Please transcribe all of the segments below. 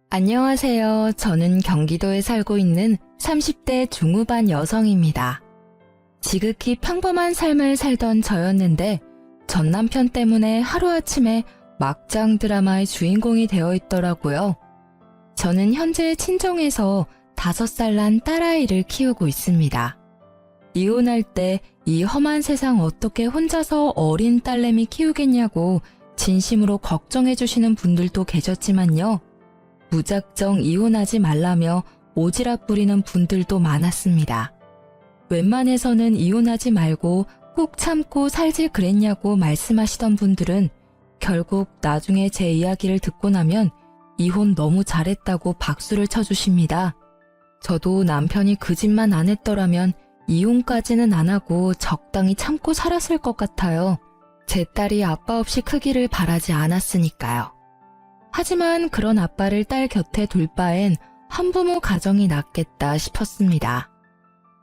안녕하세요. 저는 경기도에 살고 있는 30대 중후반 여성입니다. 지극히 평범한 삶을 살던 저였는데 전 남편 때문에 하루아침에 막장 드라마의 주인공이 되어 있더라고요. 저는 현재 친정에서 5살 난 딸아이를 키우고 있습니다. 이혼할 때 이 험한 세상 어떻게 혼자서 어린 딸내미 키우겠냐고 진심으로 걱정해 주시는 분들도 계셨지만요. 무작정 이혼하지 말라며 오지랖 부리는 분들도 많았습니다. 웬만해서는 이혼하지 말고 꾹 참고 살지 그랬냐고 말씀하시던 분들은 결국 나중에 제 이야기를 듣고 나면 이혼 너무 잘했다고 박수를 쳐주십니다. 저도 남편이 그 짓만 안 했더라면 이혼까지는 안 하고 적당히 참고 살았을 것 같아요. 제 딸이 아빠 없이 크기를 바라지 않았으니까요. 하지만 그런 아빠를 딸 곁에 둘 바엔 한부모 가정이 낫겠다 싶었습니다.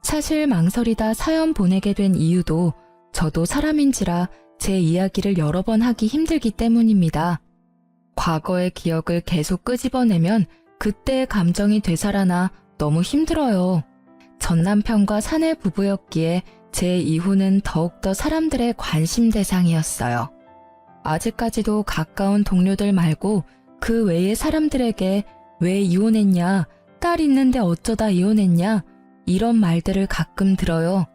사실 망설이다 사연 보내게 된 이유도 저도 사람인지라 제 이야기를 여러 번 하기 힘들기 때문입니다. 과거의 기억을 계속 끄집어내면 그때의 감정이 되살아나 너무 힘들어요. 전 남편과 사내 부부였기에 제 이혼은 더욱더 사람들의 관심 대상이었어요. 아직까지도 가까운 동료들 말고 그 외의 사람들에게 왜 이혼했냐, 딸 있는데 어쩌다 이혼했냐 이런 말들을 가끔 들어요.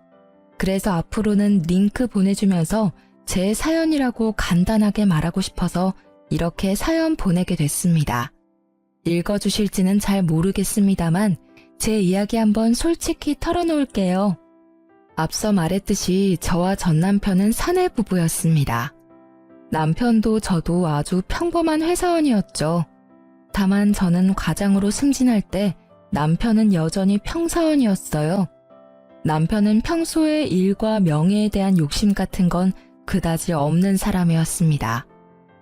그래서 앞으로는 링크 보내주면서 제 사연이라고 간단하게 말하고 싶어서 이렇게 사연 보내게 됐습니다. 읽어주실지는 잘 모르겠습니다만 제 이야기 한번 솔직히 털어놓을게요. 앞서 말했듯이 저와 전 남편은 사내 부부였습니다. 남편도 저도 아주 평범한 회사원이었죠. 다만 저는 과장으로 승진할 때 남편은 여전히 평사원이었어요. 남편은 평소에 일과 명예에 대한 욕심 같은 건 그다지 없는 사람이었습니다.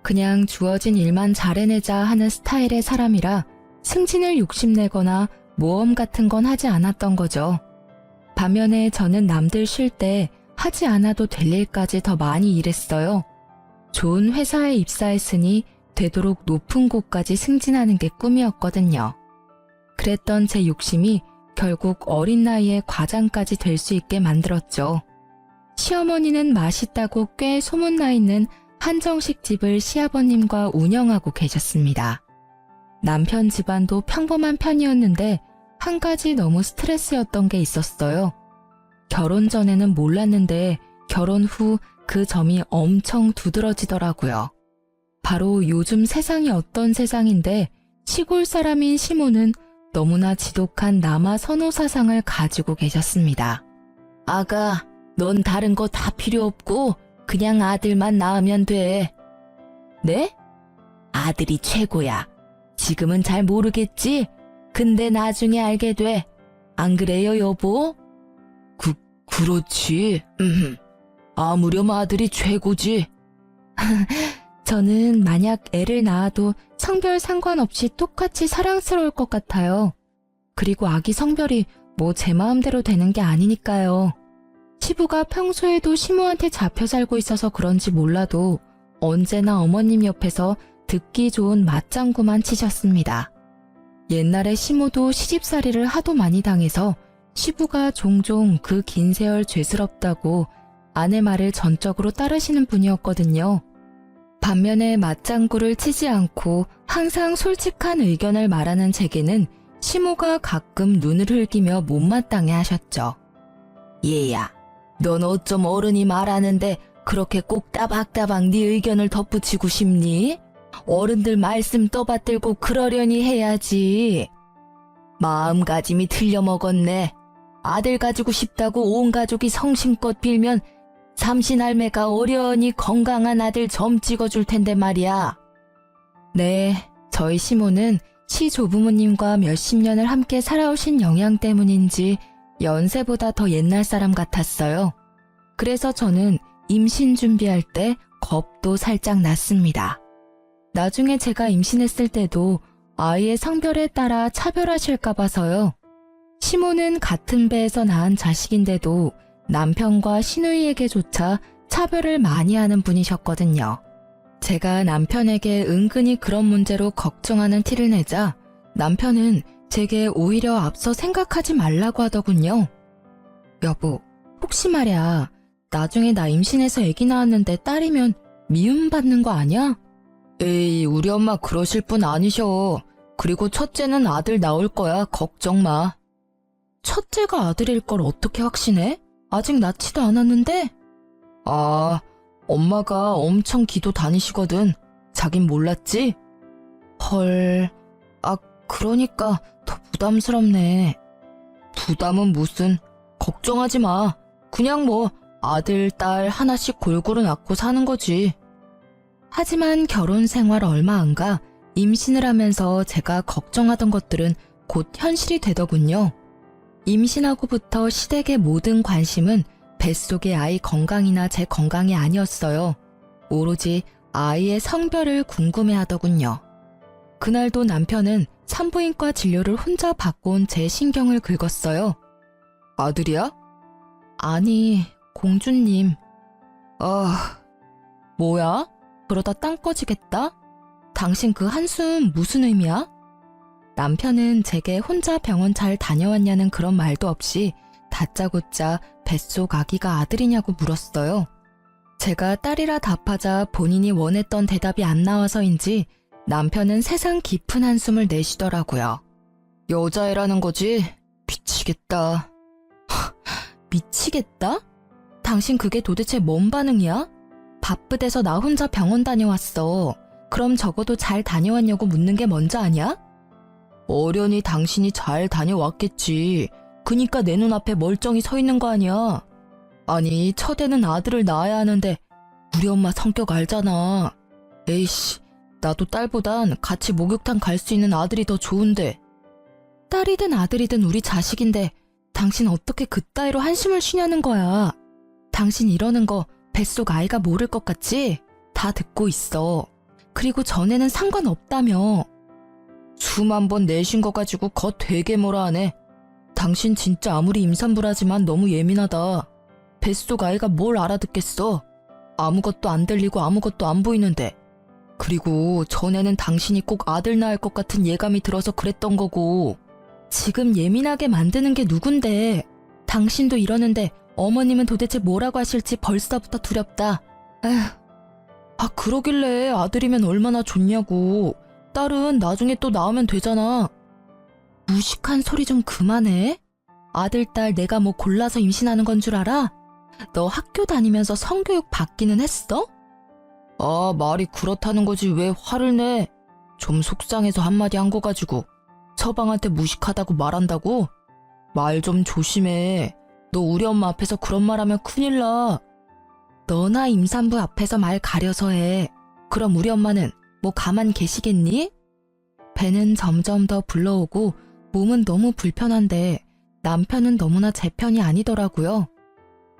그냥 주어진 일만 잘해내자 하는 스타일의 사람이라 승진을 욕심내거나 모험 같은 건 하지 않았던 거죠. 반면에 저는 남들 쉴 때 하지 않아도 될 일까지 더 많이 일했어요. 좋은 회사에 입사했으니 되도록 높은 곳까지 승진하는 게 꿈이었거든요. 그랬던 제 욕심이 결국 어린 나이에 과장까지 될 수 있게 만들었죠. 시어머니는 맛있다고 꽤 소문나 있는 한정식 집을 시아버님과 운영하고 계셨습니다. 남편 집안도 평범한 편이었는데 한 가지 너무 스트레스였던 게 있었어요. 결혼 전에는 몰랐는데 결혼 후 그 점이 엄청 두드러지더라고요. 바로 요즘 세상이 어떤 세상인데 시골 사람인 시모는 너무나 지독한 남아 선호 사상을 가지고 계셨습니다. 아가, 넌 다른 거 다 필요 없고 그냥 아들만 낳으면 돼. 네? 아들이 최고야. 지금은 잘 모르겠지? 근데 나중에 알게 돼. 안 그래요, 여보? 그렇지. 아무렴 아들이 최고지. 저는 만약 애를 낳아도 성별 상관없이 똑같이 사랑스러울 것 같아요. 그리고 아기 성별이 뭐 제 마음대로 되는 게 아니니까요. 시부가 평소에도 시모한테 잡혀 살고 있어서 그런지 몰라도 언제나 어머님 옆에서 듣기 좋은 맞장구만 치셨습니다. 옛날에 시모도 시집살이를 하도 많이 당해서 시부가 종종 그 긴 세월 죄스럽다고 아내 말을 전적으로 따르시는 분이었거든요. 반면에 맞장구를 치지 않고 항상 솔직한 의견을 말하는 제게는 시모가 가끔 눈을 흘기며 못마땅해 하셨죠. 얘야, 넌 어쩜 어른이 말하는데 그렇게 꼭 따박따박 네 의견을 덧붙이고 싶니? 어른들 말씀 떠받들고 그러려니 해야지. 마음가짐이 틀려먹었네. 아들 가지고 싶다고 온 가족이 성심껏 빌면 삼신할매가 어련히 건강한 아들 점 찍어줄 텐데 말이야. 네, 저희 시모는 시조부모님과 몇십 년을 함께 살아오신 영향 때문인지 연세보다 더 옛날 사람 같았어요. 그래서 저는 임신 준비할 때 겁도 살짝 났습니다. 나중에 제가 임신했을 때도 아이의 성별에 따라 차별하실까 봐서요. 시모는 같은 배에서 낳은 자식인데도 남편과 시누이에게조차 차별을 많이 하는 분이셨거든요. 제가 남편에게 은근히 그런 문제로 걱정하는 티를 내자 남편은 제게 오히려 앞서 생각하지 말라고 하더군요. 여보, 혹시 말이야, 나중에 나 임신해서 아기 낳았는데 딸이면 미움받는 거 아니야? 에이, 우리 엄마 그러실 분 아니셔. 그리고 첫째는 아들 나올 거야, 걱정 마. 첫째가 아들일 걸 어떻게 확신해? 아직 낳지도 않았는데? 아, 엄마가 엄청 기도 다니시거든. 자긴 몰랐지? 헐, 그러니까 더 부담스럽네. 부담은 무슨, 걱정하지 마. 그냥 뭐 아들, 딸 하나씩 골고루 낳고 사는 거지. 하지만 결혼 생활 얼마 안 가 임신을 하면서 제가 걱정하던 것들은 곧 현실이 되더군요. 임신하고부터 시댁의 모든 관심은 뱃속의 아이 건강이나 제 건강이 아니었어요. 오로지 아이의 성별을 궁금해하더군요. 그날도 남편은 산부인과 진료를 혼자 받고 온 제 신경을 긁었어요. 아들이야? 아니, 공주님. 뭐야? 그러다 땅 꺼지겠다? 당신 그 한숨 무슨 의미야? 남편은 제게 혼자 병원 잘 다녀왔냐는 그런 말도 없이 다짜고짜 뱃속 아기가 아들이냐고 물었어요. 제가 딸이라 답하자 본인이 원했던 대답이 안 나와서인지 남편은 세상 깊은 한숨을 내쉬더라고요. 여자애라는 거지? 미치겠다. 미치겠다? 당신 그게 도대체 뭔 반응이야? 바쁘대서 나 혼자 병원 다녀왔어. 그럼 적어도 잘 다녀왔냐고 묻는 게 먼저 아니야? 어련히 당신이 잘 다녀왔겠지. 그니까 내 눈앞에 멀쩡히 서 있는 거 아니야. 아니, 첫애는 아들을 낳아야 하는데 우리 엄마 성격 알잖아. 에이씨, 나도 딸보단 같이 목욕탕 갈 수 있는 아들이 더 좋은데. 딸이든 아들이든 우리 자식인데 당신 어떻게 그따위로 한심을 쉬냐는 거야. 당신 이러는 거 뱃속 아이가 모를 것 같지? 다 듣고 있어. 그리고 전에는 상관없다며. 수만 번 내신 거 가지고 거 되게 뭐라 하네. 당신 진짜 아무리 임산부라지만 너무 예민하다. 뱃속 아이가 뭘 알아듣겠어. 아무것도 안 들리고 아무것도 안 보이는데. 그리고 전에는 당신이 꼭 아들 낳을 것 같은 예감이 들어서 그랬던 거고. 지금 예민하게 만드는 게 누군데. 당신도 이러는데 어머님은 도대체 뭐라고 하실지 벌써부터 두렵다. 에휴. 그러길래 아들이면 얼마나 좋냐고. 딸은 나중에 또 낳으면 되잖아. 무식한 소리 좀 그만해. 아들, 딸 내가 뭐 골라서 임신하는 건 줄 알아? 너 학교 다니면서 성교육 받기는 했어? 말이 그렇다는 거지 왜 화를 내? 좀 속상해서 한마디 한 거 가지고 처방한테 무식하다고 말한다고? 말 좀 조심해. 너 우리 엄마 앞에서 그런 말 하면 큰일 나. 너나 임산부 앞에서 말 가려서 해. 그럼 우리 엄마는 뭐 가만 계시겠니? 배는 점점 더 불러오고 몸은 너무 불편한데 남편은 너무나 제 편이 아니더라고요.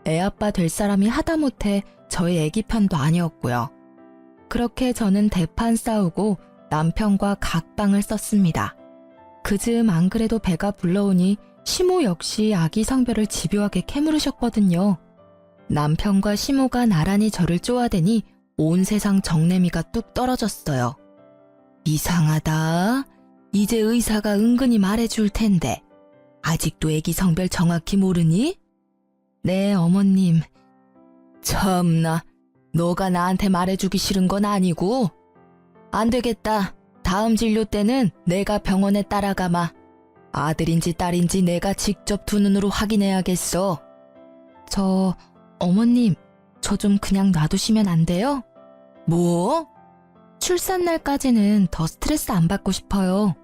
애아빠 될 사람이 하다못해 저희 애기 편도 아니었고요. 그렇게 저는 대판 싸우고 남편과 각방을 썼습니다. 그즈음 안 그래도 배가 불러오니 시모 역시 아기 성별을 집요하게 캐물으셨거든요. 남편과 시모가 나란히 저를 쪼아대니 온 세상 정내미가 뚝 떨어졌어요. 이상하다. 이제 의사가 은근히 말해줄 텐데 아직도 애기 성별 정확히 모르니? 네, 어머님. 참나, 너가 나한테 말해주기 싫은 건 아니고? 안 되겠다. 다음 진료 때는 내가 병원에 따라가마. 아들인지 딸인지 내가 직접 두 눈으로 확인해야겠어. 어머님, 저 좀 그냥 놔두시면 안 돼요? 뭐? 출산 날까지는 더 스트레스 안 받고 싶어요.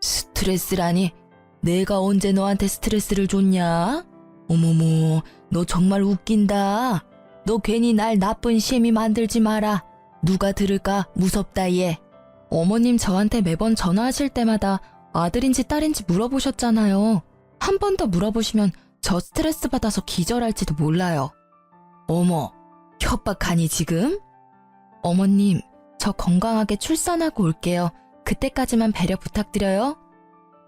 스트레스라니? 내가 언제 너한테 스트레스를 줬냐? 어머머, 너 정말 웃긴다. 너 괜히 날 나쁜 시애미 만들지 마라. 누가 들을까 무섭다 얘. 어머님 저한테 매번 전화하실 때마다 아들인지 딸인지 물어보셨잖아요. 한 번 더 물어보시면 저 스트레스 받아서 기절할지도 몰라요. 어머, 협박하니 지금? 어머님, 저 건강하게 출산하고 올게요. 그때까지만 배려 부탁드려요.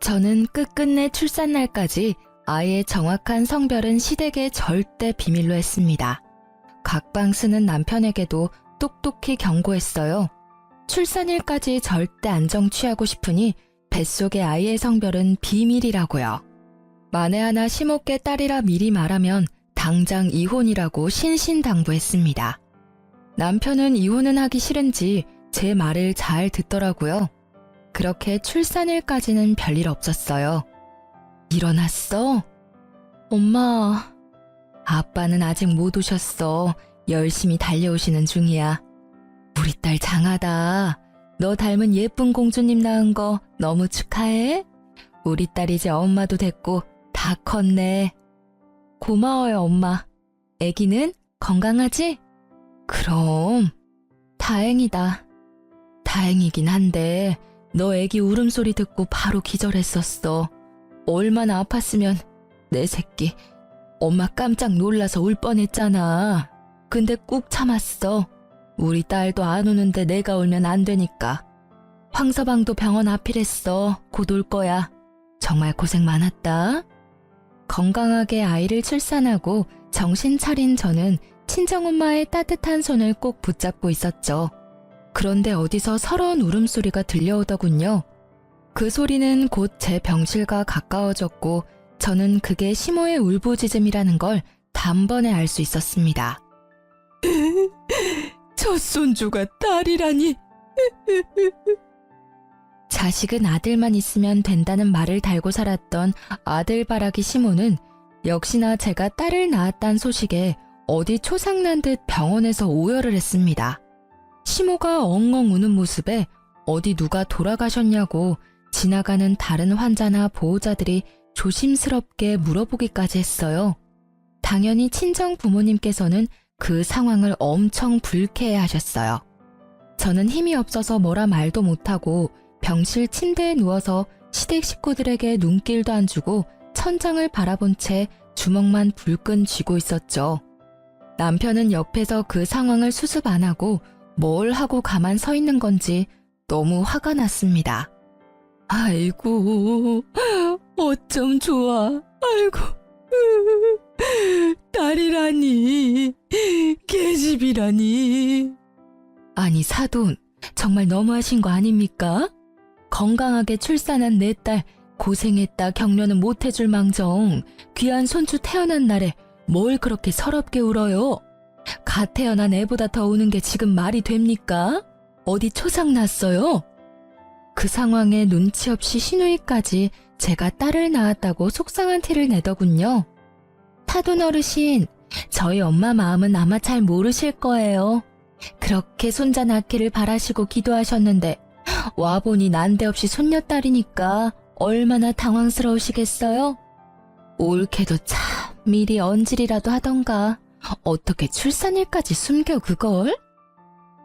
저는 끝끝내 출산날까지 아이의 정확한 성별은 시댁에 절대 비밀로 했습니다. 각방 쓰는 남편에게도 똑똑히 경고했어요. 출산일까지 절대 안정 취하고 싶으니 뱃속의 아이의 성별은 비밀이라고요. 만에 하나 시모께 딸이라 미리 말하면 당장 이혼이라고 신신당부했습니다. 남편은 이혼은 하기 싫은지 제 말을 잘 듣더라고요. 그렇게 출산일까지는 별일 없었어요. 일어났어? 엄마, 아빠는 아직 못 오셨어. 열심히 달려오시는 중이야. 우리 딸 장하다. 너 닮은 예쁜 공주님 낳은 거 너무 축하해. 우리 딸 이제 엄마도 됐고 다 컸네. 고마워요, 엄마. 애기는 건강하지? 그럼. 다행이다. 다행이긴 한데 너 애기 울음소리 듣고 바로 기절했었어. 얼마나 아팠으면 내 새끼. 엄마 깜짝 놀라서 울 뻔했잖아. 근데 꾹 참았어. 우리 딸도 안 우는데 내가 울면 안 되니까. 황서방도 병원 앞이랬어. 곧 올 거야. 정말 고생 많았다. 건강하게 아이를 출산하고 정신 차린 저는 친정엄마의 따뜻한 손을 꼭 붙잡고 있었죠. 그런데 어디서 서러운 울음소리가 들려오더군요. 그 소리는 곧 제 병실과 가까워졌고 저는 그게 시모의 울부짖음이라는 걸 단번에 알 수 있었습니다. 첫 손주가 딸이라니. 자식은 아들만 있으면 된다는 말을 달고 살았던 아들바라기 시모는 역시나 제가 딸을 낳았다는 소식에 어디 초상난 듯 병원에서 오열을 했습니다. 시모가 엉엉 우는 모습에 어디 누가 돌아가셨냐고 지나가는 다른 환자나 보호자들이 조심스럽게 물어보기까지 했어요. 당연히 친정 부모님께서는 그 상황을 엄청 불쾌해하셨어요. 저는 힘이 없어서 뭐라 말도 못하고 병실 침대에 누워서 시댁 식구들에게 눈길도 안 주고 천장을 바라본 채 주먹만 불끈 쥐고 있었죠. 남편은 옆에서 그 상황을 수습 안 하고 뭘 하고 가만 서 있는 건지 너무 화가 났습니다. 아이고, 어쩜 좋아. 아이고, 딸이라니, 계집이라니. 아니 사돈, 정말 너무하신 거 아닙니까? 건강하게 출산한 내 딸 고생했다 격려는 못해줄 망정 귀한 손주 태어난 날에 뭘 그렇게 서럽게 울어요? 갓 태어난 애보다 더 우는 게 지금 말이 됩니까? 어디 초상 났어요? 그 상황에 눈치 없이 시누이까지 제가 딸을 낳았다고 속상한 티를 내더군요. 사돈 어르신, 저희 엄마 마음은 아마 잘 모르실 거예요. 그렇게 손자 낳기를 바라시고 기도하셨는데 와보니 난데없이 손녀딸이니까 얼마나 당황스러우시겠어요? 옳게도 참 미리 언질이라도 하던가 어떻게 출산일까지 숨겨 그걸?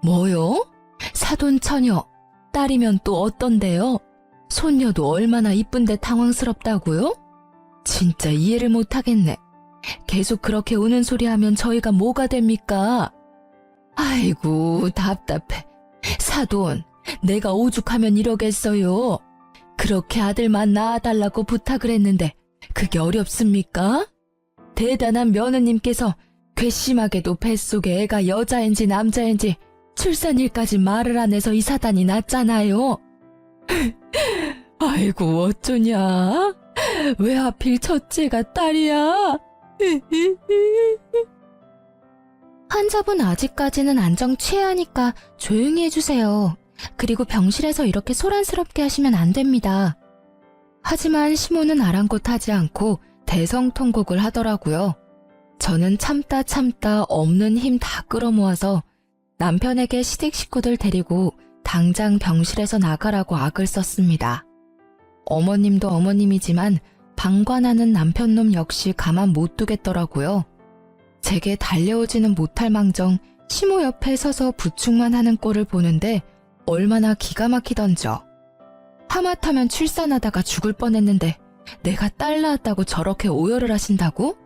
뭐요? 사돈 처녀, 딸이면 또 어떤데요? 손녀도 얼마나 이쁜데 당황스럽다고요? 진짜 이해를 못하겠네. 계속 그렇게 우는 소리 하면 저희가 뭐가 됩니까? 아이고 답답해. 사돈, 내가 오죽하면 이러겠어요. 그렇게 아들만 낳아달라고 부탁을 했는데 그게 어렵습니까? 대단한 며느님께서 괘씸하게도 뱃속에 애가 여자인지 남자인지 출산일까지 말을 안 해서 이 사단이 났잖아요. 아이고 어쩌냐? 왜 하필 첫째가 딸이야? 환자분 아직까지는 안정 취하니까 조용히 해주세요. 그리고 병실에서 이렇게 소란스럽게 하시면 안 됩니다. 하지만 시모는 아랑곳하지 않고 대성통곡을 하더라고요. 저는 참다 없는 힘 다 끌어모아서 남편에게 시댁 식구들 데리고 당장 병실에서 나가라고 악을 썼습니다. 어머님도 어머님이지만 방관하는 남편놈 역시 가만 못 두겠더라고요. 제게 달려오지는 못할 망정 시모 옆에 서서 부축만 하는 꼴을 보는데 얼마나 기가 막히던져. 하마터면 출산하다가 죽을 뻔했는데 내가 딸 낳았다고 저렇게 오열을 하신다고?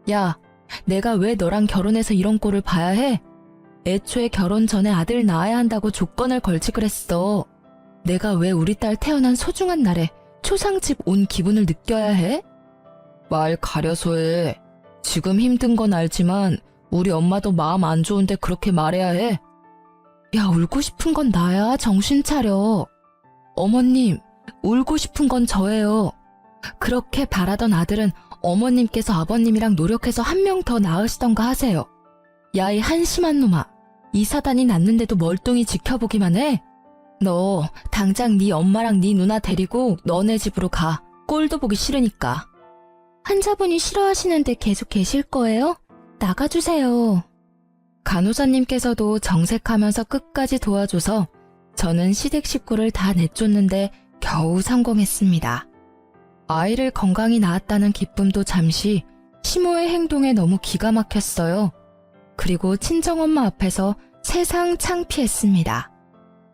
야, 내가 왜 너랑 결혼해서 이런 꼴을 봐야 해? 애초에 결혼 전에 아들 낳아야 한다고 조건을 걸지 그랬어. 내가 왜 우리 딸 태어난 소중한 날에 초상집 온 기분을 느껴야 해? 말 가려서 해. 지금 힘든 건 알지만 우리 엄마도 마음 안 좋은데 그렇게 말해야 해. 야, 울고 싶은 건 나야. 정신 차려. 어머님, 울고 싶은 건 저예요. 그렇게 바라던 아들은 어머님께서 아버님이랑 노력해서 한 명 더 낳으시던가 하세요. 야, 이 한심한 놈아. 이 사단이 났는데도 멀뚱히 지켜보기만 해? 너 당장 네 엄마랑 네 누나 데리고 너네 집으로 가. 꼴도 보기 싫으니까. 환자분이 싫어하시는데 계속 계실 거예요? 나가주세요. 간호사님께서도 정색하면서 끝까지 도와줘서 저는 시댁 식구를 다 내쫓는데 겨우 성공했습니다. 아이를 건강히 낳았다는 기쁨도 잠시 시모의 행동에 너무 기가 막혔어요. 그리고 친정엄마 앞에서 세상 창피했습니다.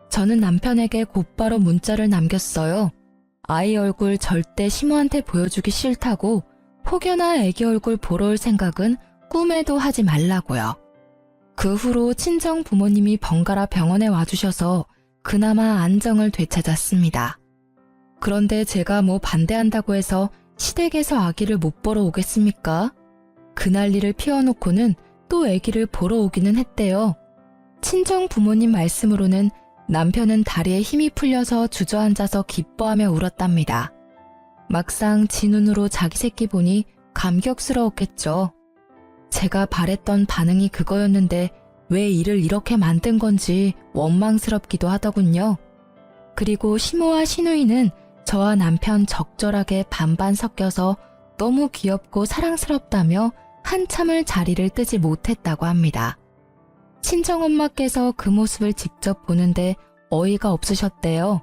저는 남편에게 곧바로 문자를 남겼어요. 아이 얼굴 절대 시모한테 보여주기 싫다고 혹여나 애기 얼굴 보러 올 생각은 꿈에도 하지 말라고요. 그 후로 친정 부모님이 번갈아 병원에 와주셔서 그나마 안정을 되찾았습니다. 그런데 제가 뭐 반대한다고 해서 시댁에서 아기를 못 보러 오겠습니까? 그 난리를 피워놓고는 또 아기를 보러 오기는 했대요. 친정 부모님 말씀으로는 남편은 다리에 힘이 풀려서 주저앉아서 기뻐하며 울었답니다. 막상 지 눈으로 자기 새끼 보니 감격스러웠겠죠. 제가 바랬던 반응이 그거였는데 왜 일을 이렇게 만든 건지 원망스럽기도 하더군요. 그리고 시모와 시누이는 저와 남편 적절하게 반반 섞여서 너무 귀엽고 사랑스럽다며 한참을 자리를 뜨지 못했다고 합니다. 친정엄마께서 그 모습을 직접 보는데 어이가 없으셨대요.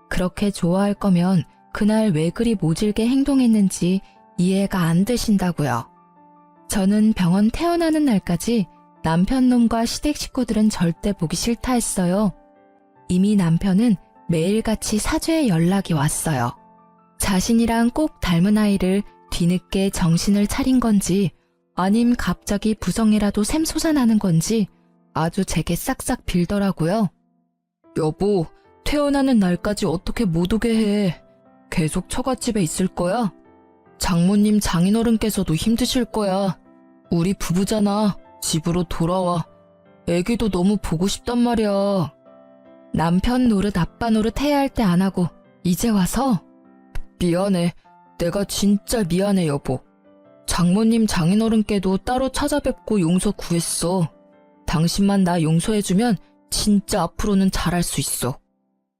그렇게 좋아할 거면 그날 왜 그리 모질게 행동했는지 이해가 안 되신다고요. 저는 병원 태어나는 날까지 남편 놈과 시댁 식구들은 절대 보기 싫다 했어요. 이미 남편은 매일같이 사죄의 연락이 왔어요. 자신이랑 꼭 닮은 아이를 뒤늦게 정신을 차린 건지 아님 갑자기 부성이라도 샘솟아나는 건지 아주 제게 싹싹 빌더라고요. 여보, 태어나는 날까지 어떻게 못 오게 해. 계속 처갓집에 있을 거야? 장모님 장인어른께서도 힘드실 거야. 우리 부부잖아. 집으로 돌아와. 애기도 너무 보고 싶단 말이야. 남편 노릇 아빠 노릇 해야 할 때 안 하고 이제 와서? 미안해. 내가 진짜 미안해 여보. 장모님 장인어른께도 따로 찾아뵙고 용서 구했어. 당신만 나 용서해주면 진짜 앞으로는 잘할 수 있어.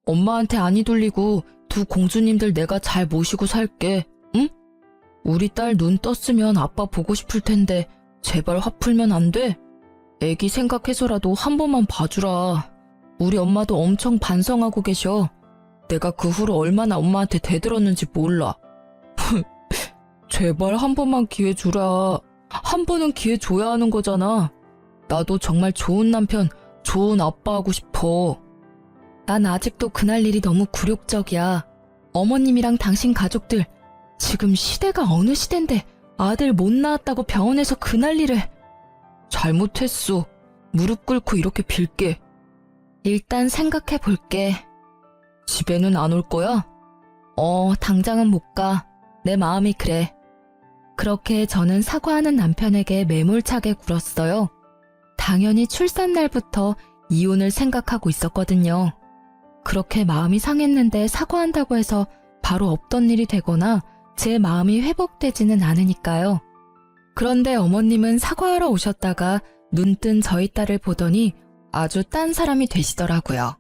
엄마한테 안이 돌리고 두 공주님들 내가 잘 모시고 살게. 응? 우리 딸 눈 떴으면 아빠 보고 싶을 텐데 제발 화 풀면 안 돼? 애기 생각해서라도 한 번만 봐주라. 우리 엄마도 엄청 반성하고 계셔. 내가 그 후로 얼마나 엄마한테 대들었는지 몰라. 제발 한 번만 기회 주라. 한 번은 기회 줘야 하는 거잖아. 나도 정말 좋은 남편, 좋은 아빠 하고 싶어. 난 아직도 그날 일이 너무 굴욕적이야. 어머님이랑 당신 가족들, 지금 시대가 어느 시대인데 아들 못 낳았다고 병원에서 그 난리를. 잘못했어. 무릎 꿇고 이렇게 빌게. 일단 생각해 볼게. 집에는 안 올 거야? 당장은 못 가. 내 마음이 그래. 그렇게 저는 사과하는 남편에게 매몰차게 굴었어요. 당연히 출산 날부터 이혼을 생각하고 있었거든요. 그렇게 마음이 상했는데 사과한다고 해서 바로 없던 일이 되거나 제 마음이 회복되지는 않으니까요. 그런데 어머님은 사과하러 오셨다가 눈뜬 저희 딸을 보더니 아주 딴 사람이 되시더라고요.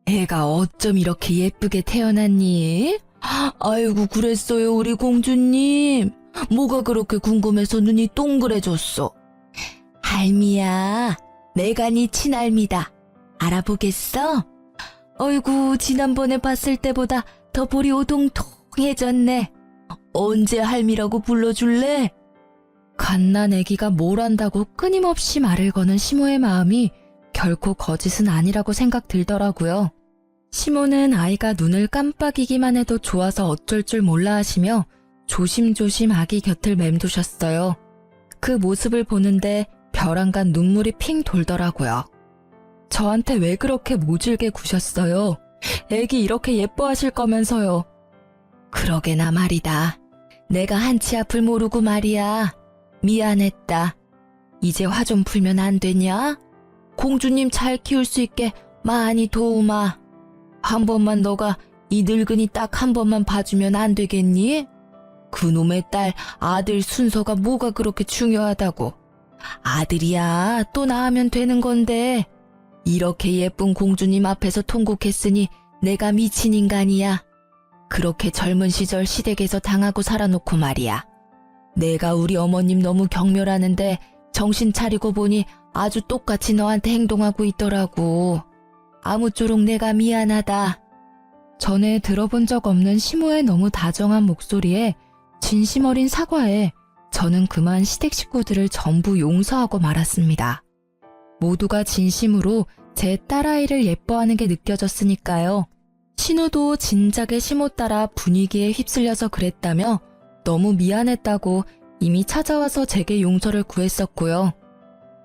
애가 어쩜 이렇게 예쁘게 태어났니? 아이고 그랬어요 우리 공주님. 뭐가 그렇게 궁금해서 눈이 동그래졌어. 할미야, 내가 네 친할미다. 알아보겠어? 어이구 지난번에 봤을 때보다 더 볼이 오동통해졌네. 언제 할미라고 불러줄래? 갓난 애기가 뭘 안다고 끊임없이 말을 거는 시모의 마음이 결코 거짓은 아니라고 생각 들더라고요. 시모는 아이가 눈을 깜빡이기만 해도 좋아서 어쩔 줄 몰라 하시며 조심조심 아기 곁을 맴도셨어요. 그 모습을 보는데 벼랑간 눈물이 핑 돌더라고요. 저한테 왜 그렇게 모질게 구셨어요? 애기 이렇게 예뻐하실 거면서요. 그러게나 말이다. 내가 한치 앞을 모르고 말이야. 미안했다. 이제 화 좀 풀면 안 되냐? 공주님 잘 키울 수 있게 많이 도우마. 한 번만 너가 이 늙은이 딱 한 번만 봐주면 안 되겠니? 그놈의 딸, 아들 순서가 뭐가 그렇게 중요하다고. 아들이야, 또 낳으면 되는 건데. 이렇게 예쁜 공주님 앞에서 통곡했으니 내가 미친 인간이야. 그렇게 젊은 시절 시댁에서 당하고 살아놓고 말이야. 내가 우리 어머님 너무 경멸하는데 정신 차리고 보니 아주 똑같이 너한테 행동하고 있더라고. 아무쪼록 내가 미안하다. 전에 들어본 적 없는 시모의 너무 다정한 목소리에 진심 어린 사과에 저는 그만 시댁 식구들을 전부 용서하고 말았습니다. 모두가 진심으로 제 딸아이를 예뻐하는 게 느껴졌으니까요. 신우도 진작에 시모 따라 분위기에 휩쓸려서 그랬다며 너무 미안했다고 이미 찾아와서 제게 용서를 구했었고요.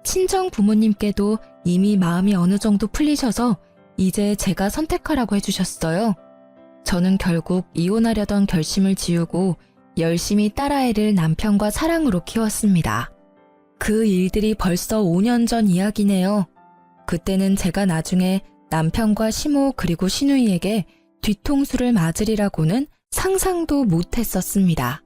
친정 부모님께도 이미 마음이 어느 정도 풀리셔서 이제 제가 선택하라고 해주셨어요. 저는 결국 이혼하려던 결심을 지우고 열심히 딸아이를 남편과 사랑으로 키웠습니다. 그 일들이 벌써 5년 전 이야기네요. 그때는 제가 나중에 남편과 시모 그리고 시누이에게 뒤통수를 맞으리라고는 상상도 못했었습니다.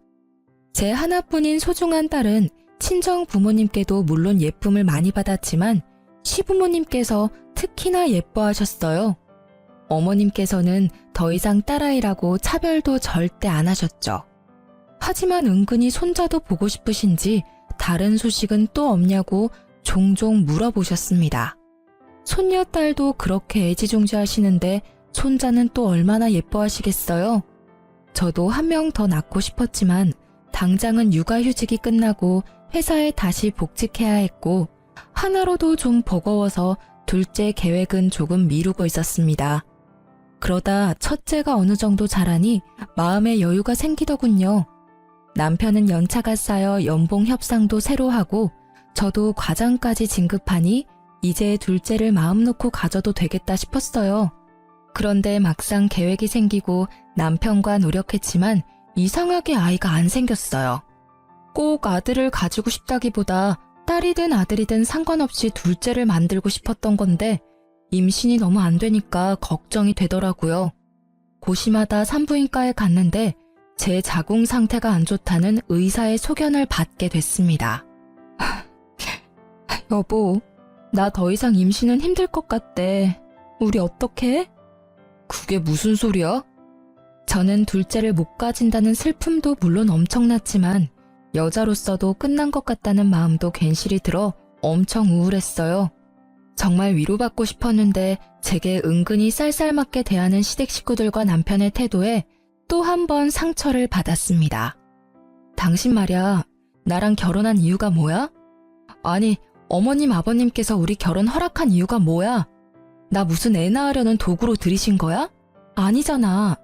제 하나뿐인 소중한 딸은 친정 부모님께도 물론 예쁨을 많이 받았지만 시부모님께서 특히나 예뻐하셨어요. 어머님께서는 더 이상 딸아이라고 차별도 절대 안 하셨죠. 하지만 은근히 손자도 보고 싶으신지 다른 소식은 또 없냐고 종종 물어보셨습니다. 손녀딸도 그렇게 애지중지하시는데 손자는 또 얼마나 예뻐하시겠어요? 저도 한 명 더 낳고 싶었지만 당장은 육아휴직이 끝나고 회사에 다시 복직해야 했고 하나로도 좀 버거워서 둘째 계획은 조금 미루고 있었습니다. 그러다 첫째가 어느 정도 자라니 마음의 여유가 생기더군요. 남편은 연차가 쌓여 연봉 협상도 새로 하고 저도 과장까지 진급하니 이제 둘째를 마음 놓고 가져도 되겠다 싶었어요. 그런데 막상 계획이 생기고 남편과 노력했지만 이상하게 아이가 안 생겼어요. 꼭 아들을 가지고 싶다기보다 딸이든 아들이든 상관없이 둘째를 만들고 싶었던 건데 임신이 너무 안 되니까 걱정이 되더라고요. 고심하다 산부인과에 갔는데 제 자궁 상태가 안 좋다는 의사의 소견을 받게 됐습니다. 여보, 나 더 이상 임신은 힘들 것 같대. 우리 어떡해? 그게 무슨 소리야? 저는 둘째를 못 가진다는 슬픔도 물론 엄청났지만 여자로서도 끝난 것 같다는 마음도 괜시리 들어 엄청 우울했어요. 정말 위로받고 싶었는데 제게 은근히 쌀쌀맞게 대하는 시댁 식구들과 남편의 태도에 또 한 번 상처를 받았습니다. 당신 말이야, 나랑 결혼한 이유가 뭐야? 아니, 어머님 아버님께서 우리 결혼 허락한 이유가 뭐야? 나 무슨 애 낳으려는 도구로 들이신 거야? 아니잖아.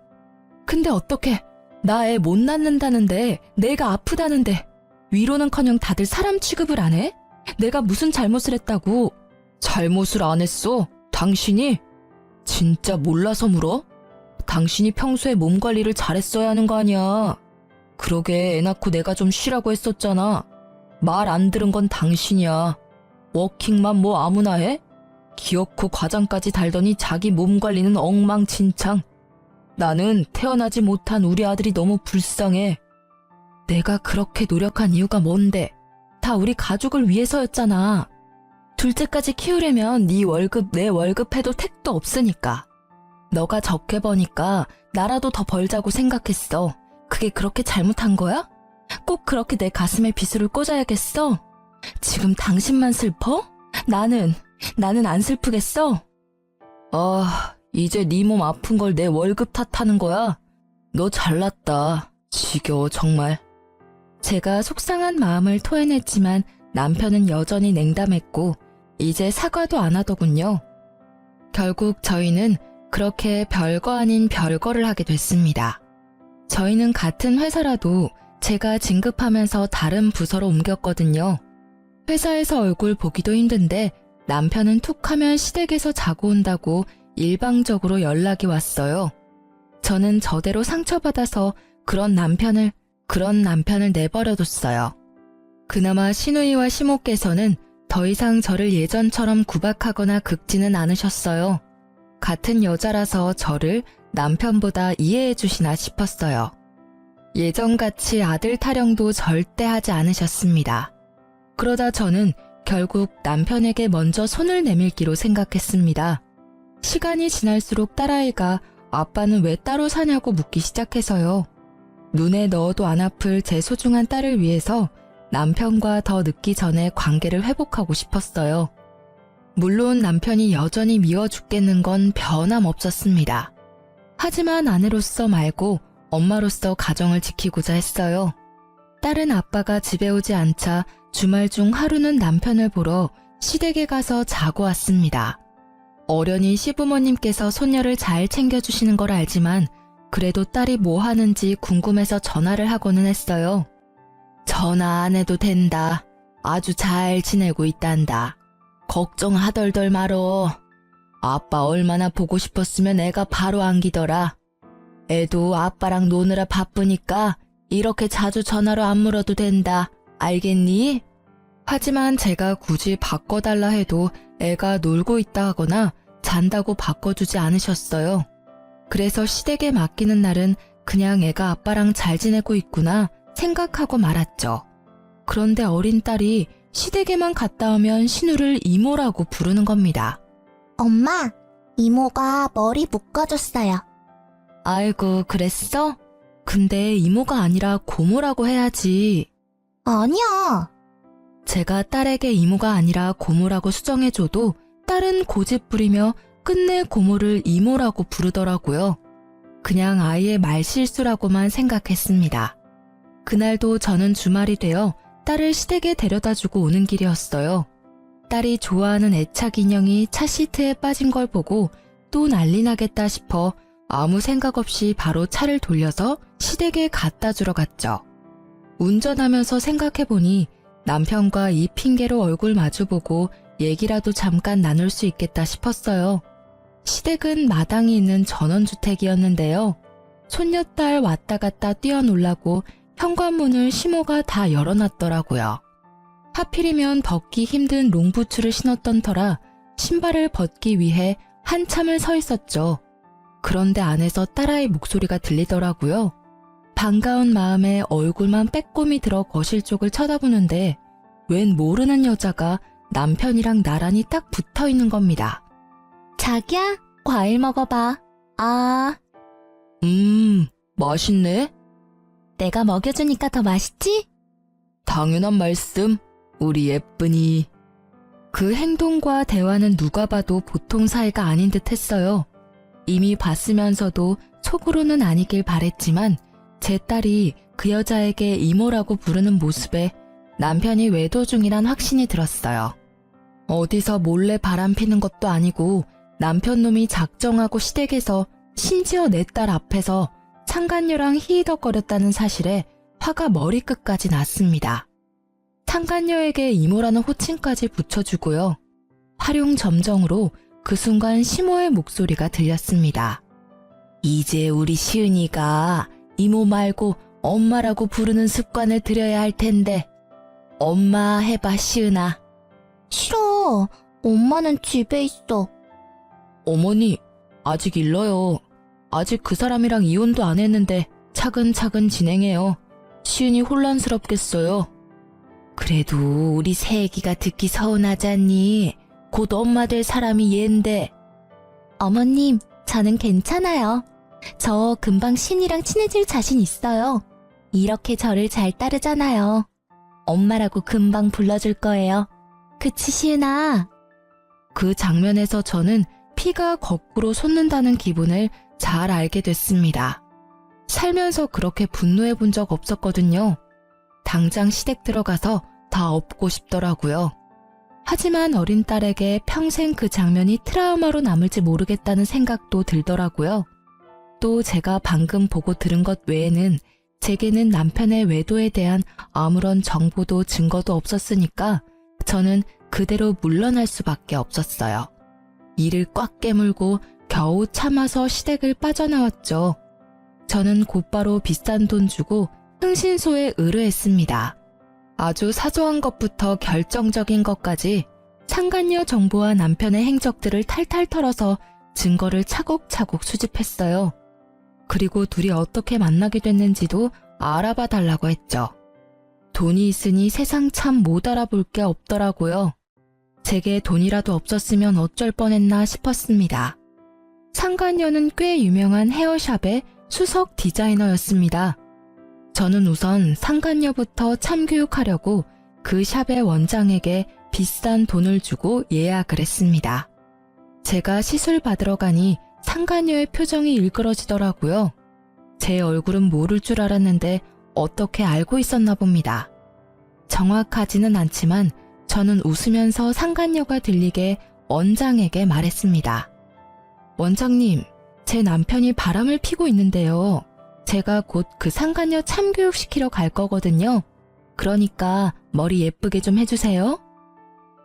근데 어떻게 나 애 못 낳는다는데 내가 아프다는데 위로는커녕 다들 사람 취급을 안 해? 내가 무슨 잘못을 했다고? 잘못을 안 했어? 당신이? 진짜 몰라서 물어? 당신이 평소에 몸 관리를 잘했어야 하는 거 아니야. 그러게 애 낳고 내가 좀 쉬라고 했었잖아. 말 안 들은 건 당신이야. 워킹맘 뭐 아무나 해? 기어코 과장까지 달더니 자기 몸 관리는 엉망진창. 나는 태어나지 못한 우리 아들이 너무 불쌍해. 내가 그렇게 노력한 이유가 뭔데? 다 우리 가족을 위해서였잖아. 둘째까지 키우려면 네 월급 내 월급 해도 택도 없으니까. 너가 적게 버니까 나라도 더 벌자고 생각했어. 그게 그렇게 잘못한 거야? 꼭 그렇게 내 가슴에 비수를 꽂아야겠어? 지금 당신만 슬퍼? 나는 안 슬프겠어? 이제 네 몸 아픈 걸 내 월급 탓하는 거야? 너 잘났다. 지겨워 정말. 제가 속상한 마음을 토해냈지만 남편은 여전히 냉담했고 이제 사과도 안 하더군요. 결국 저희는 그렇게 별거 아닌 별거를 하게 됐습니다. 저희는 같은 회사라도 제가 진급하면서 다른 부서로 옮겼거든요. 회사에서 얼굴 보기도 힘든데 남편은 툭 하면 시댁에서 자고 온다고 일방적으로 연락이 왔어요. 저는 저대로 상처받아서 그런 남편을 내버려뒀어요. 그나마 시누이와 시모께서는 더 이상 저를 예전처럼 구박하거나 긁지는 않으셨어요. 같은 여자라서 저를 남편보다 이해해 주시나 싶었어요. 예전같이 아들 타령도 절대 하지 않으셨습니다. 그러다 저는 결국 남편에게 먼저 손을 내밀기로 생각했습니다. 시간이 지날수록 딸아이가 아빠는 왜 따로 사냐고 묻기 시작해서요. 눈에 넣어도 안 아플 제 소중한 딸을 위해서 남편과 더 늦기 전에 관계를 회복하고 싶었어요. 물론 남편이 여전히 미워 죽겠는 건 변함없었습니다. 하지만 아내로서 말고 엄마로서 가정을 지키고자 했어요. 딸은 아빠가 집에 오지 않자 주말 중 하루는 남편을 보러 시댁에 가서 자고 왔습니다. 어련히 시부모님께서 손녀를 잘 챙겨주시는 걸 알지만 그래도 딸이 뭐 하는지 궁금해서 전화를 하고는 했어요. 전화 안 해도 된다. 아주 잘 지내고 있단다. 걱정하덜덜 말어. 아빠 얼마나 보고 싶었으면 애가 바로 안기더라. 애도 아빠랑 노느라 바쁘니까 이렇게 자주 전화로 안 물어도 된다. 알겠니? 하지만 제가 굳이 바꿔달라 해도 애가 놀고 있다 하거나 잔다고 바꿔주지 않으셨어요. 그래서 시댁에 맡기는 날은 그냥 애가 아빠랑 잘 지내고 있구나 생각하고 말았죠. 그런데 어린 딸이 시댁에만 갔다 오면 신우를 이모라고 부르는 겁니다. 엄마, 이모가 머리 묶어줬어요. 아이고, 그랬어? 근데 이모가 아니라 고모라고 해야지. 아니야. 제가 딸에게 이모가 아니라 고모라고 수정해줘도 딸은 고집 부리며 끝내 고모를 이모라고 부르더라고요. 그냥 아이의 말실수라고만 생각했습니다. 그날도 저는 주말이 되어 딸을 시댁에 데려다주고 오는 길이었어요. 딸이 좋아하는 애착 인형이 차 시트에 빠진 걸 보고 또 난리 나겠다 싶어 아무 생각 없이 바로 차를 돌려서 시댁에 갖다 주러 갔죠. 운전하면서 생각해보니 남편과 이 핑계로 얼굴 마주보고 얘기라도 잠깐 나눌 수 있겠다 싶었어요. 시댁은 마당이 있는 전원주택이었는데요. 손녀딸 왔다 갔다 뛰어놀라고 현관문을 시모가 다 열어놨더라고요. 하필이면 벗기 힘든 롱부츠를 신었던 터라 신발을 벗기 위해 한참을 서 있었죠. 그런데 안에서 딸아이 목소리가 들리더라고요. 반가운 마음에 얼굴만 빼꼼히 들어 거실 쪽을 쳐다보는데 웬 모르는 여자가 남편이랑 나란히 딱 붙어 있는 겁니다. 자기야, 과일 먹어봐. 아, 맛있네? 내가 먹여주니까 더 맛있지? 당연한 말씀, 우리 예쁜이. 그 행동과 대화는 누가 봐도 보통 사이가 아닌 듯 했어요. 이미 봤으면서도 속으로는 아니길 바랬지만 제 딸이 그 여자에게 이모라고 부르는 모습에 남편이 외도 중이란 확신이 들었어요. 어디서 몰래 바람 피는 것도 아니고 남편 놈이 작정하고 시댁에서 심지어 내 딸 앞에서 창간녀랑 히히덕거렸다는 사실에 화가 머리끝까지 났습니다. 창간녀에게 이모라는 호칭까지 붙여주고요. 활용점정으로 그 순간 시모의 목소리가 들렸습니다. 이제 우리 시은이가 이모 말고 엄마라고 부르는 습관을 들여야 할 텐데 엄마 해봐 시은아. 싫어. 엄마는 집에 있어. 어머니 아직 일러요. 아직 그 사람이랑 이혼도 안 했는데 차근차근 진행해요. 시은이 혼란스럽겠어요. 그래도 우리 새애기가 듣기 서운하잖니. 곧 엄마 될 사람이 얜데. 어머님, 저는 괜찮아요. 저 금방 신이랑 친해질 자신 있어요. 이렇게 저를 잘 따르잖아요. 엄마라고 금방 불러줄 거예요. 그치, 시은아? 그 장면에서 저는 피가 거꾸로 솟는다는 기분을 잘 알게 됐습니다. 살면서 그렇게 분노해 본 적 없었거든요. 당장 시댁 들어가서 다 엎고 싶더라고요. 하지만 어린 딸에게 평생 그 장면이 트라우마로 남을지 모르겠다는 생각도 들더라고요. 또 제가 방금 보고 들은 것 외에는 제게는 남편의 외도에 대한 아무런 정보도 증거도 없었으니까 저는 그대로 물러날 수밖에 없었어요. 이를 꽉 깨물고 겨우 참아서 시댁을 빠져나왔죠. 저는 곧바로 비싼 돈 주고 흥신소에 의뢰했습니다. 아주 사소한 것부터 결정적인 것까지 창간녀 정보와 남편의 행적들을 탈탈 털어서 증거를 차곡차곡 수집했어요. 그리고 둘이 어떻게 만나게 됐는지도 알아봐 달라고 했죠. 돈이 있으니 세상 참 못 알아볼 게 없더라고요. 제게 돈이라도 없었으면 어쩔 뻔했나 싶었습니다. 상간녀는 꽤 유명한 헤어샵의 수석 디자이너였습니다. 저는 우선 상간녀부터 참교육하려고 그 샵의 원장에게 비싼 돈을 주고 예약을 했습니다. 제가 시술 받으러 가니 상간녀의 표정이 일그러지더라고요. 제 얼굴은 모를 줄 알았는데 어떻게 알고 있었나 봅니다. 정확하지는 않지만 저는 웃으면서 상간녀가 들리게 원장에게 말했습니다. 원장님, 제 남편이 바람을 피고 있는데요. 제가 곧 그 상간녀 참교육시키러 갈 거거든요. 그러니까 머리 예쁘게 좀 해주세요.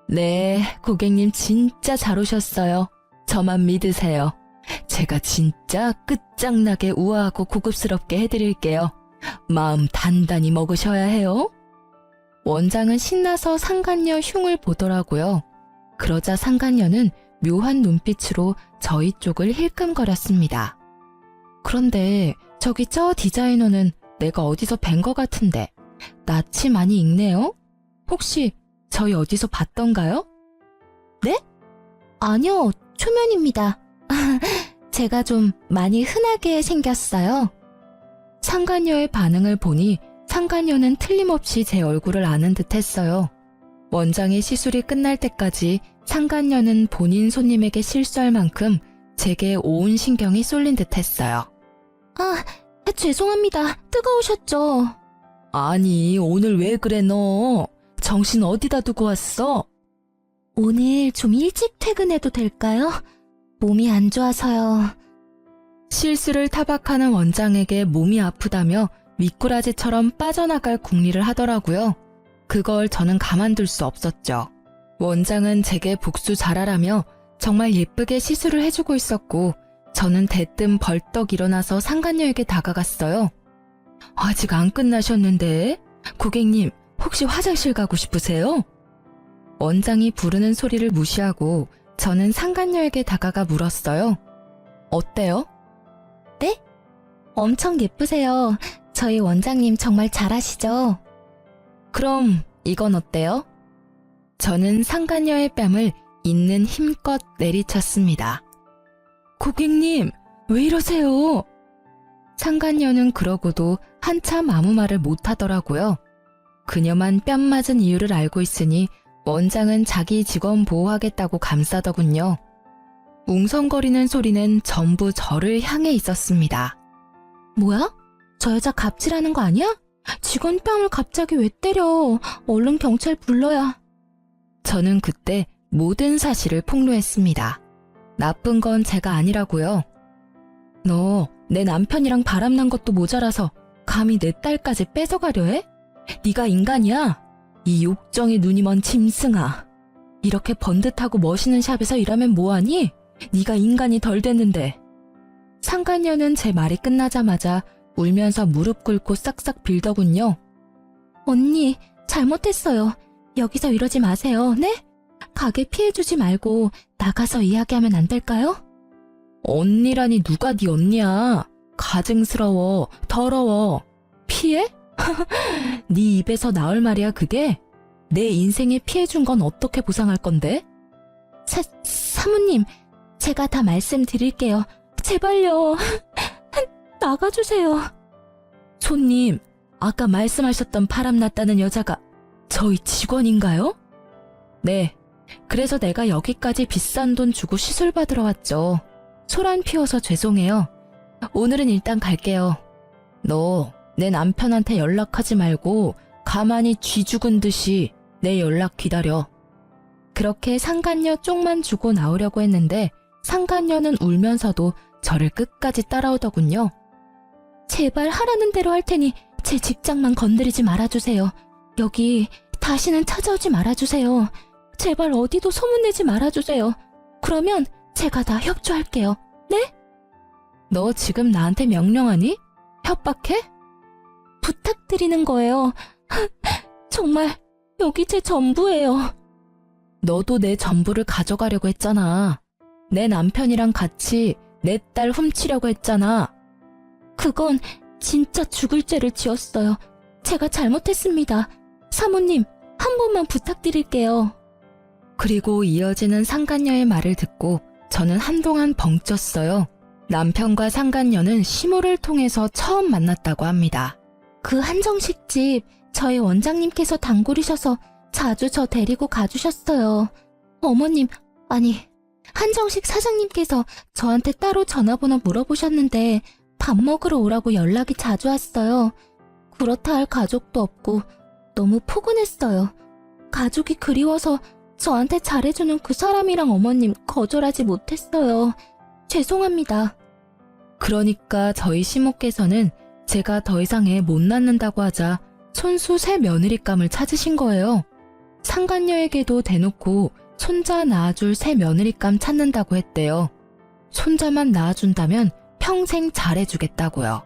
네, 고객님 진짜 잘 오셨어요. 저만 믿으세요. 제가 진짜 끝장나게 우아하고 고급스럽게 해드릴게요. 마음 단단히 먹으셔야 해요. 원장은 신나서 상간녀 흉을 보더라고요. 그러자 상간녀는 묘한 눈빛으로 저희 쪽을 힐끔거렸습니다. 그런데 저기 저 디자이너는 내가 어디서 뵌 것 같은데 낯이 많이 익네요? 혹시 저희 어디서 봤던가요? 네? 아니요, 초면입니다. 제가 좀 많이 흔하게 생겼어요. 상간녀의 반응을 보니 상간녀는 틀림없이 제 얼굴을 아는 듯 했어요. 원장의 시술이 끝날 때까지 상간녀는 본인 손님에게 실수할 만큼 제게 온 신경이 쏠린 듯 했어요. 아, 죄송합니다. 뜨거우셨죠? 아니, 오늘 왜 그래 너? 정신 어디다 두고 왔어? 오늘 좀 일찍 퇴근해도 될까요? 몸이 안 좋아서요. 실수를 타박하는 원장에게 몸이 아프다며 미꾸라지처럼 빠져나갈 궁리를 하더라고요. 그걸 저는 가만둘 수 없었죠. 원장은 제게 복수 잘하라며 정말 예쁘게 시술을 해주고 있었고 저는 대뜸 벌떡 일어나서 상간녀에게 다가갔어요. 아직 안 끝나셨는데? 고객님, 혹시 화장실 가고 싶으세요? 원장이 부르는 소리를 무시하고 저는 상간녀에게 다가가 물었어요. 어때요? 네? 엄청 예쁘세요. 저희 원장님 정말 잘하시죠? 그럼 이건 어때요? 저는 상간녀의 뺨을 있는 힘껏 내리쳤습니다. 고객님, 왜 이러세요? 상간녀는 그러고도 한참 아무 말을 못하더라고요. 그녀만 뺨 맞은 이유를 알고 있으니 원장은 자기 직원 보호하겠다고 감싸더군요. 웅성거리는 소리는 전부 저를 향해 있었습니다. 뭐야? 저 여자 갑질하는 거 아니야? 직원 뺨을 갑자기 왜 때려? 얼른 경찰 불러야. 저는 그때 모든 사실을 폭로했습니다. 나쁜 건 제가 아니라고요. 너 내 남편이랑 바람난 것도 모자라서 감히 내 딸까지 뺏어가려 해? 네가 인간이야? 이 욕정이 눈이 먼 짐승아. 이렇게 번듯하고 멋있는 샵에서 일하면 뭐하니? 네가 인간이 덜 됐는데. 상간녀는 제 말이 끝나자마자 울면서 무릎 꿇고 싹싹 빌더군요. 언니, 잘못했어요. 여기서 이러지 마세요, 네? 가게 피해주지 말고 나가서 이야기하면 안 될까요? 언니라니 누가 네 언니야. 가증스러워, 더러워. 피해? 네 입에서 나올 말이야 그게? 내 인생에 피해준 건 어떻게 보상할 건데? 사모님, 제가 다 말씀드릴게요. 제발요. 나가주세요. 손님, 아까 말씀하셨던 바람났다는 여자가 저희 직원인가요? 네, 그래서 내가 여기까지 비싼 돈 주고 시술 받으러 왔죠. 소란 피워서 죄송해요. 오늘은 일단 갈게요. 너 내 남편한테 연락하지 말고 가만히 쥐 죽은 듯이 내 연락 기다려. 그렇게 상간녀 쪽만 주고 나오려고 했는데 상간녀는 울면서도 저를 끝까지 따라오더군요. 제발 하라는 대로 할 테니 제 직장만 건드리지 말아주세요. 여기 다시는 찾아오지 말아주세요. 제발 어디도 소문내지 말아주세요. 그러면 제가 다 협조할게요. 네? 너 지금 나한테 명령하니? 협박해? 부탁드리는 거예요. 정말 여기 제 전부예요. 너도 내 전부를 가져가려고 했잖아. 내 남편이랑 같이 내 딸 훔치려고 했잖아. 그건 진짜 죽을 죄를 지었어요. 제가 잘못했습니다. 사모님, 한 번만 부탁드릴게요. 그리고 이어지는 상간녀의 말을 듣고 저는 한동안 벙쪘어요. 남편과 상간녀는 시모를 통해서 처음 만났다고 합니다. 그 한정식 집 저희 원장님께서 단골이셔서 자주 저 데리고 가주셨어요. 어머님, 아니, 한정식 사장님께서 저한테 따로 전화번호 물어보셨는데 밥 먹으러 오라고 연락이 자주 왔어요. 그렇다 할 가족도 없고 너무 포근했어요. 가족이 그리워서 저한테 잘해주는 그 사람이랑 어머님 거절하지 못했어요. 죄송합니다. 그러니까 저희 시모께서는 제가 더 이상 애 못 낳는다고 하자 손수 새 며느리감을 찾으신 거예요. 상간녀에게도 대놓고 손자 낳아줄 새 며느리감 찾는다고 했대요. 손자만 낳아준다면 평생 잘해주겠다고요.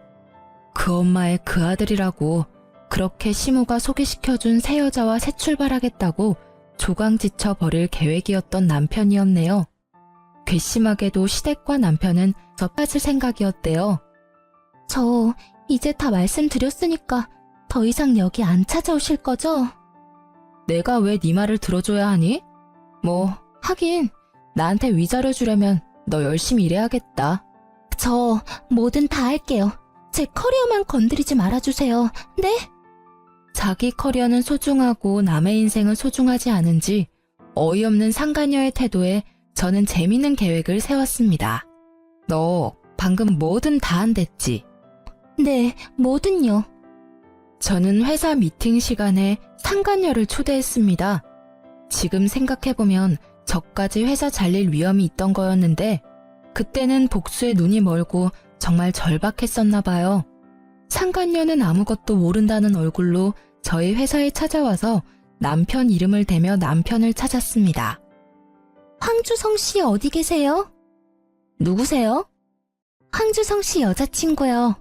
그 엄마의 그 아들이라고 그렇게 시모가 소개시켜준 새 여자와 새 출발하겠다고 조강지쳐 버릴 계획이었던 남편이었네요. 괘씸하게도 시댁과 남편은 저 빠질 생각이었대요. 저 이제 다 말씀드렸으니까 더 이상 여기 안 찾아오실 거죠? 내가 왜 네 말을 들어줘야 하니? 뭐 하긴 나한테 위자료 주려면 너 열심히 일해야겠다. 저 뭐든 다 할게요. 제 커리어만 건드리지 말아주세요. 네? 자기 커리어는 소중하고 남의 인생은 소중하지 않은지 어이없는 상간녀의 태도에 저는 재밌는 계획을 세웠습니다. 너 방금 뭐든 다 한댔지? 네, 뭐든요. 저는 회사 미팅 시간에 상간녀를 초대했습니다. 지금 생각해보면 저까지 회사 잘릴 위험이 있던 거였는데 그때는 복수에 눈이 멀고 정말 절박했었나 봐요. 상간녀는 아무것도 모른다는 얼굴로 저희 회사에 찾아와서 남편 이름을 대며 남편을 찾았습니다. 황주성 씨 어디 계세요? 누구세요? 황주성 씨 여자친구요.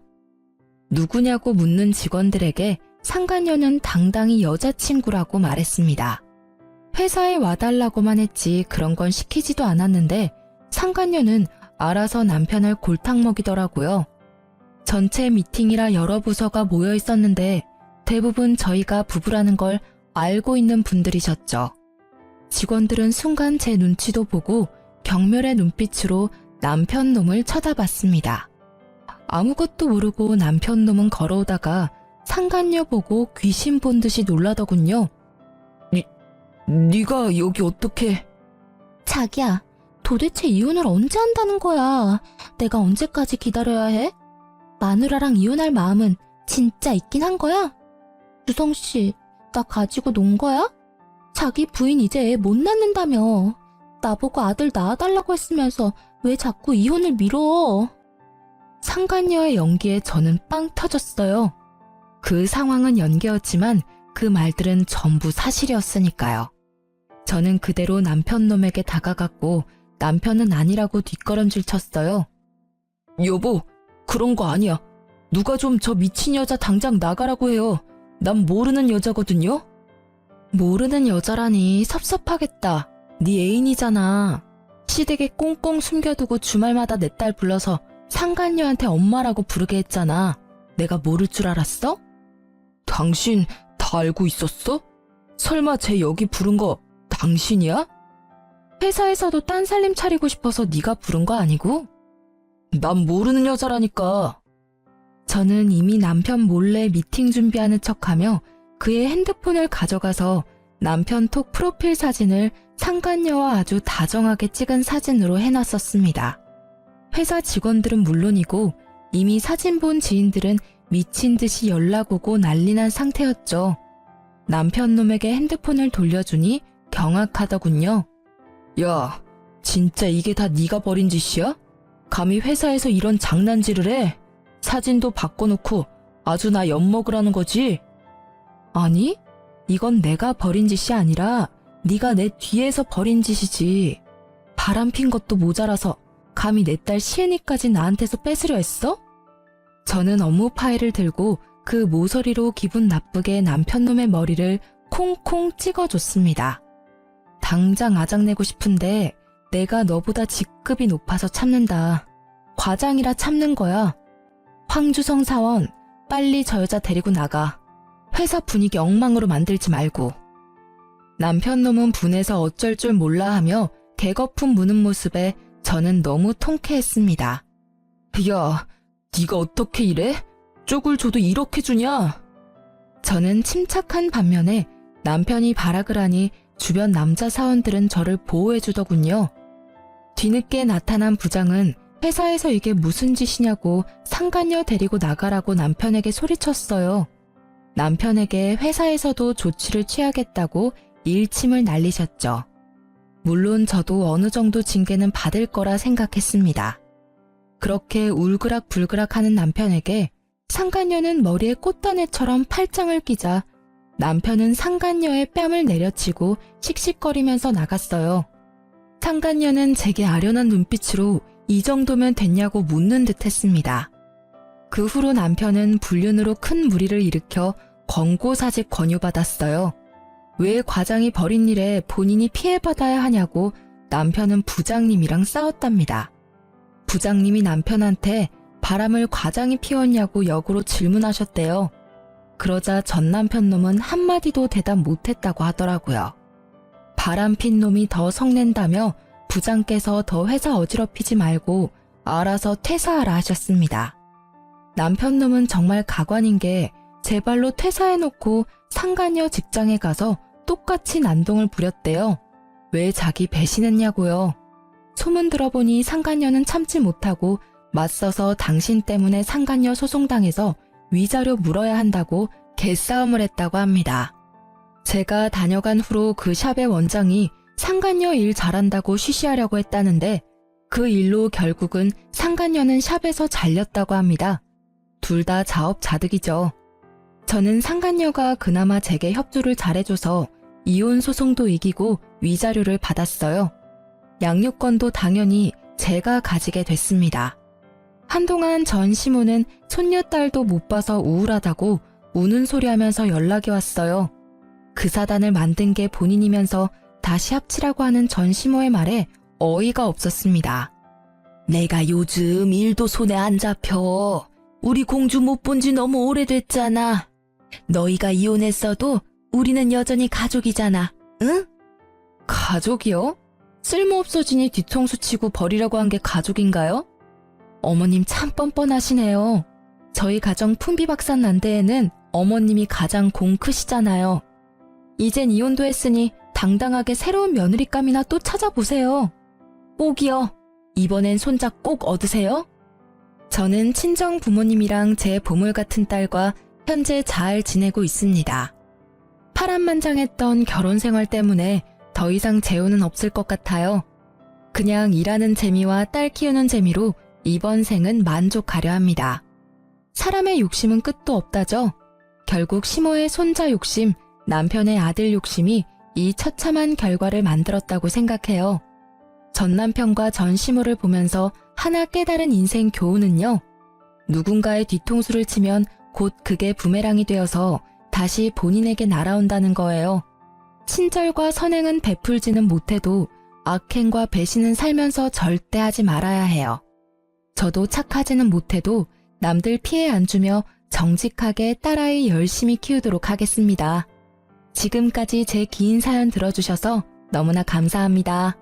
누구냐고 묻는 직원들에게 상간녀는 당당히 여자친구라고 말했습니다. 회사에 와달라고만 했지 그런 건 시키지도 않았는데 상간녀는 알아서 남편을 골탕 먹이더라고요. 전체 미팅이라 여러 부서가 모여 있었는데 대부분 저희가 부부라는 걸 알고 있는 분들이셨죠. 직원들은 순간 제 눈치도 보고 경멸의 눈빛으로 남편 놈을 쳐다봤습니다. 아무것도 모르고 남편 놈은 걸어오다가 상간녀 보고 귀신 본 듯이 놀라더군요. 네가 여기 어떻게... 자기야, 도대체 이혼을 언제 한다는 거야? 내가 언제까지 기다려야 해? 마누라랑 이혼할 마음은 진짜 있긴 한 거야? 주성 씨, 나 가지고 논 거야? 자기 부인 이제 애 못 낳는다며. 나보고 아들 낳아달라고 했으면서 왜 자꾸 이혼을 미뤄? 상간녀의 연기에 저는 빵 터졌어요. 그 상황은 연기였지만 그 말들은 전부 사실이었으니까요. 저는 그대로 남편 놈에게 다가갔고 남편은 아니라고 뒷걸음질 쳤어요. 여보, 그런 거 아니야. 누가 좀 저 미친 여자 당장 나가라고 해요. 난 모르는 여자거든요. 모르는 여자라니 섭섭하겠다. 네 애인이잖아. 시댁에 꽁꽁 숨겨두고 주말마다 내 딸 불러서 상간녀한테 엄마라고 부르게 했잖아. 내가 모를 줄 알았어? 당신 다 알고 있었어? 설마 쟤 여기 부른 거 당신이야? 회사에서도 딴 살림 차리고 싶어서 네가 부른 거 아니고? 난 모르는 여자라니까. 저는 이미 남편 몰래 미팅 준비하는 척하며 그의 핸드폰을 가져가서 남편 톡 프로필 사진을 상간녀와 아주 다정하게 찍은 사진으로 해놨었습니다. 회사 직원들은 물론이고 이미 사진 본 지인들은 미친 듯이 연락 오고 난리 난 상태였죠. 남편 놈에게 핸드폰을 돌려주니 경악하더군요. 야, 진짜 이게 다 네가 벌인 짓이야? 감히 회사에서 이런 장난질을 해? 사진도 바꿔놓고 아주 나 엿먹으라는 거지? 아니, 이건 내가 벌인 짓이 아니라 네가 내 뒤에서 벌인 짓이지. 바람핀 것도 모자라서 감히 내 딸 시은이까지 나한테서 뺏으려 했어? 저는 업무 파일을 들고 그 모서리로 기분 나쁘게 남편놈의 머리를 콩콩 찍어줬습니다. 당장 아작내고 싶은데 내가 너보다 직급이 높아서 참는다. 과장이라 참는 거야. 황주성 사원, 빨리 저 여자 데리고 나가. 회사 분위기 엉망으로 만들지 말고. 남편 놈은 분해서 어쩔 줄 몰라 하며 개거품 무는 모습에 저는 너무 통쾌했습니다. 야, 네가 어떻게 이래? 쪽을 줘도 이렇게 주냐? 저는 침착한 반면에 남편이 발악을 하니 주변 남자 사원들은 저를 보호해주더군요. 뒤늦게 나타난 부장은 회사에서 이게 무슨 짓이냐고 상간녀 데리고 나가라고 남편에게 소리쳤어요. 남편에게 회사에서도 조치를 취하겠다고 일침을 날리셨죠. 물론 저도 어느 정도 징계는 받을 거라 생각했습니다. 그렇게 울그락불그락하는 남편에게 상간녀는 머리에 꽃다네처럼 팔짱을 끼자 남편은 상간녀의 뺨을 내려치고 씩씩거리면서 나갔어요. 상간녀는 제게 아련한 눈빛으로 이 정도면 됐냐고 묻는 듯 했습니다. 그 후로 남편은 불륜으로 큰 무리를 일으켜 권고사직 권유받았어요. 왜 과장이 벌인 일에 본인이 피해받아야 하냐고 남편은 부장님이랑 싸웠답니다. 부장님이 남편한테 바람을 과장이 피웠냐고 역으로 질문하셨대요. 그러자 전 남편 놈은 한마디도 대답 못했다고 하더라고요. 바람 핀 놈이 더 성낸다며 부장께서 더 회사 어지럽히지 말고 알아서 퇴사하라 하셨습니다. 남편 놈은 정말 가관인 게 제 발로 퇴사해놓고 상간녀 직장에 가서 똑같이 난동을 부렸대요. 왜 자기 배신했냐고요. 소문 들어보니 상간녀는 참지 못하고 맞서서 당신 때문에 상간녀 소송당해서 위자료 물어야 한다고 개싸움을 했다고 합니다. 제가 다녀간 후로 그 샵의 원장이 상간녀 일 잘한다고 쉬쉬하려고 했다는데 그 일로 결국은 상간녀는 샵에서 잘렸다고 합니다. 둘 다 자업자득이죠. 저는 상간녀가 그나마 제게 협조를 잘해줘서 이혼 소송도 이기고 위자료를 받았어요. 양육권도 당연히 제가 가지게 됐습니다. 한동안 전 시모는 손녀딸도 못 봐서 우울하다고 우는 소리 하면서 연락이 왔어요. 그 사단을 만든 게 본인이면서 다시 합치라고 하는 전 시모의 말에 어이가 없었습니다. 내가 요즘 일도 손에 안 잡혀. 우리 공주 못 본 지 너무 오래됐잖아. 너희가 이혼했어도 우리는 여전히 가족이잖아. 응? 가족이요? 쓸모없어지니 뒤통수 치고 버리라고 한 게 가족인가요? 어머님 참 뻔뻔하시네요. 저희 가정 풍비박산 난 데에는 어머님이 가장 공 크시잖아요. 이젠 이혼도 했으니 당당하게 새로운 며느리감이나 또 찾아보세요. 꼭이요. 이번엔 손자 꼭 얻으세요. 저는 친정 부모님이랑 제 보물 같은 딸과 현재 잘 지내고 있습니다. 파란만장했던 결혼 생활 때문에 더 이상 재혼은 없을 것 같아요. 그냥 일하는 재미와 딸 키우는 재미로 이번 생은 만족하려 합니다. 사람의 욕심은 끝도 없다죠. 결국 시모의 손자 욕심, 남편의 아들 욕심이 이 처참한 결과를 만들었다고 생각해요. 전 남편과 전 시모를 보면서 하나 깨달은 인생 교훈은요. 누군가의 뒤통수를 치면 곧 그게 부메랑이 되어서 다시 본인에게 날아온다는 거예요. 친절과 선행은 베풀지는 못해도 악행과 배신은 살면서 절대 하지 말아야 해요. 저도 착하지는 못해도 남들 피해 안 주며 정직하게 딸아이 열심히 키우도록 하겠습니다. 지금까지 제 긴 사연 들어주셔서 너무나 감사합니다.